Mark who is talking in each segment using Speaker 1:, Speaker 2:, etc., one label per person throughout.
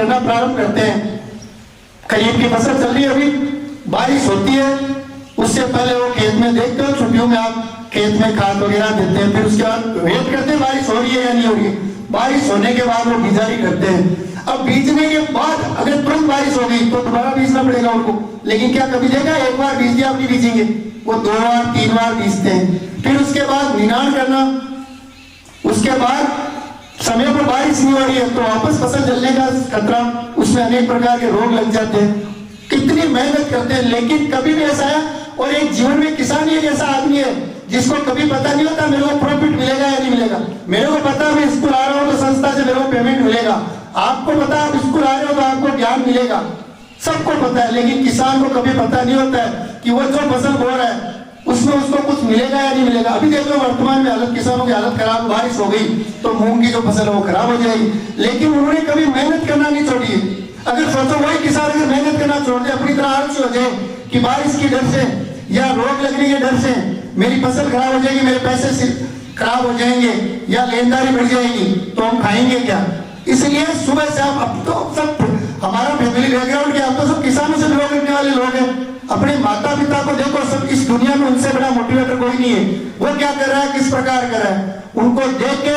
Speaker 1: करना प्रारंभ करते हैं। खरीफ की फसल चल रही है, अभी बारिश होती है, उससे पहले वो खेत में देखते हो, छुट्टियों में आप खेत में खाद वगैरह देते हैं, फिर उसके बाद वेट करते हैं बारिश हो रही है या नहीं हो रही है। बारिश होने के बाद वो बिजारी करते हैं। अब बीजने के बाद अगर तुरंत बारिश हो गई तो दोबारा बीजना पड़ेगा उनको, लेकिन क्या कभी देखा एक बार बीज दिया आप नहीं बीजेंगे, वो 2 बार 3 बार बीजते हैं। फिर उसके बाद निनाण करना, उसके बाद समय पर बारिश नहीं हो रही है तो वापस फसल जलने का खतरा, उसमें अनेक प्रकार के रोग लग जाते हैं। कितनी मेहनत करते हैं, लेकिन कभी भी ऐसा है, और एक जीवन में किसान ही एक ऐसा आदमी है जिसको कभी पता नहीं होता मेरे को प्रॉफिट मिलेगा या नहीं मिलेगा। मेरे को पता है मैं स्कूल आ रहा हूँ तो संस्था से मेरे को पेमेंट मिलेगा, आपको पता है आप स्कूल आ रहे हो तो आपको ज्ञान मिलेगा, सबको पता है। लेकिन किसान को कभी पता नहीं होता है कि वो जो फसल बो रहा है उसमें उसको कुछ मिलेगा या नहीं मिलेगा। अभी देखो वर्तमान में हालत, किसानों की हालत खराब, बारिश हो गई तो मूंग की जो फसल है वो खराब हो जाएगी, लेकिन उन्होंने कभी मेहनत करना नहीं छोड़ी है। अगर सोचो वही किसान अगर मेहनत करना छोड़ दे, अपनी तरह आलसी हो जाए कि बारिश की डर से या रोग लगने के डर से मेरी फसल खराब हो जाएगी, मेरे पैसे खराब हो जाएंगे या लेनदारी बढ़ जाएगी, तो हम खाएंगे क्या। इसलिए सुबह से आप, अब तो सब हमारा फैमिली बैकग्राउंड क्या, अब तो सब किसानों से बिलोंग करने वाले लोग हैं। अपने माता पिता को देखो, सब इस दुनिया में उनसे बड़ा मोटिवेटर कोई नहीं है। वो क्या कर रहा है, किस प्रकार कर रहा है, उनको देख के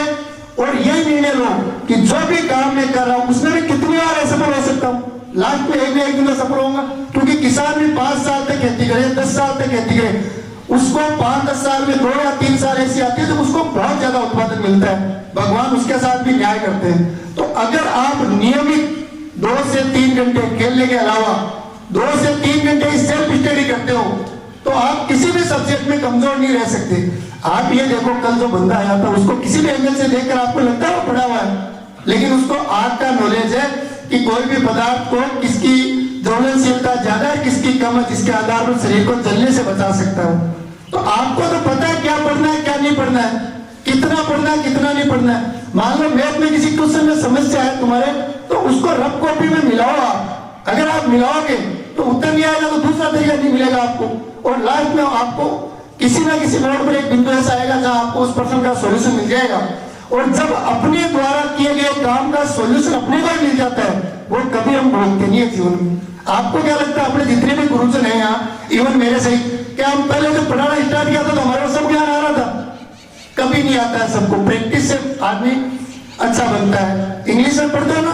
Speaker 1: और यही निर्णय लो कि जो भी काम मैं कर रहा हूँ उसमें मैं कितनी बार असफल हो सकता हूँ, लास्ट में एक दिन तो सफल होगा। क्योंकि किसान भी 5 साल तक खेती करे, 10 साल तक खेती करे, उसको 5-10 साल में 2 या 3 साल ऐसी आती है तो उसको बहुत ज्यादा उत्पादन मिलता है। भगवान उसके साथ भी न्याय करते हैं। तो अगर आप नियमित 2 से 3 घंटे खेलने के अलावा 2 से 3 घंटे सेल्फ स्टडी करते हो तो आप किसी भी सब्जेक्ट में कमजोर नहीं रह सकते। आप ये देखो, कल जो बंदा आया था उसको किसी भी एंगल से देखकर आपको लगता है वो पढ़ा हुआ है, लेकिन उसको आग का नॉलेज है कि कोई भी पदार्थ को किसकी ज्वलनशीलता ज्यादा है, किसकी कम है, जिसके आधार पर शरीर को जलने से बचा सकता है। तो आपको तो पता है क्या पढ़ना है क्या नहीं पढ़ना है, कितना पढ़ना है कितना नहीं पढ़ना है। मान लो मैथ में किसी क्वेश्चन में समस्या है तुम्हारे, तो उसको रफ कॉपी में मिलाओ आप। अगर आप मिलाओगे तो उत्तर नहीं आएगा तो दूसरा तरीका नहीं मिलेगा आपको, और लास्ट में आपको किसी ना किसी मोड़ पर एक बिंदु ऐसा आएगा जहां आपको उस प्रश्न का सॉल्यूशन मिल जाएगा। और जब अपने द्वारा किए गए काम का सॉल्यूशन अपने को मिल जाता है वो कभी हम भूलते नहीं है जीवन में। आपको क्या लगता है, अपने जितने भी गुरुजन हैं यहाँ, इवन मेरे से, क्या हम पहले जब पढ़ाना स्टार्ट किया था तो हमारे सब ज्ञान आ रहा था? कभी नहीं आता है। सबको प्रैक्टिस से आदमी अच्छा बनता है। इंग्लिश में पढ़ते हो ना,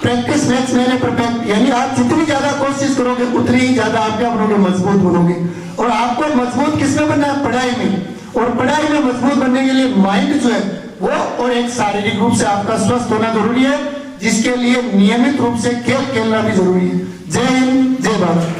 Speaker 1: प्रैक्टिस मेक्स मैन परफेक्ट, यानी आप जितनी ज्यादा कोशिश करोगे उतनी ही ज्यादा आप क्या बनोगे, मजबूत बनोगे। और आपको मजबूत किसमें बनना है, पढ़ाई में। और पढ़ाई में मजबूत बनने के लिए माइंड जो है वो, और एक शारीरिक रूप से आपका स्वस्थ होना जरूरी है, जिसके लिए नियमित रूप से खेल खेलना भी जरूरी है। जय हिंद, जय भारत।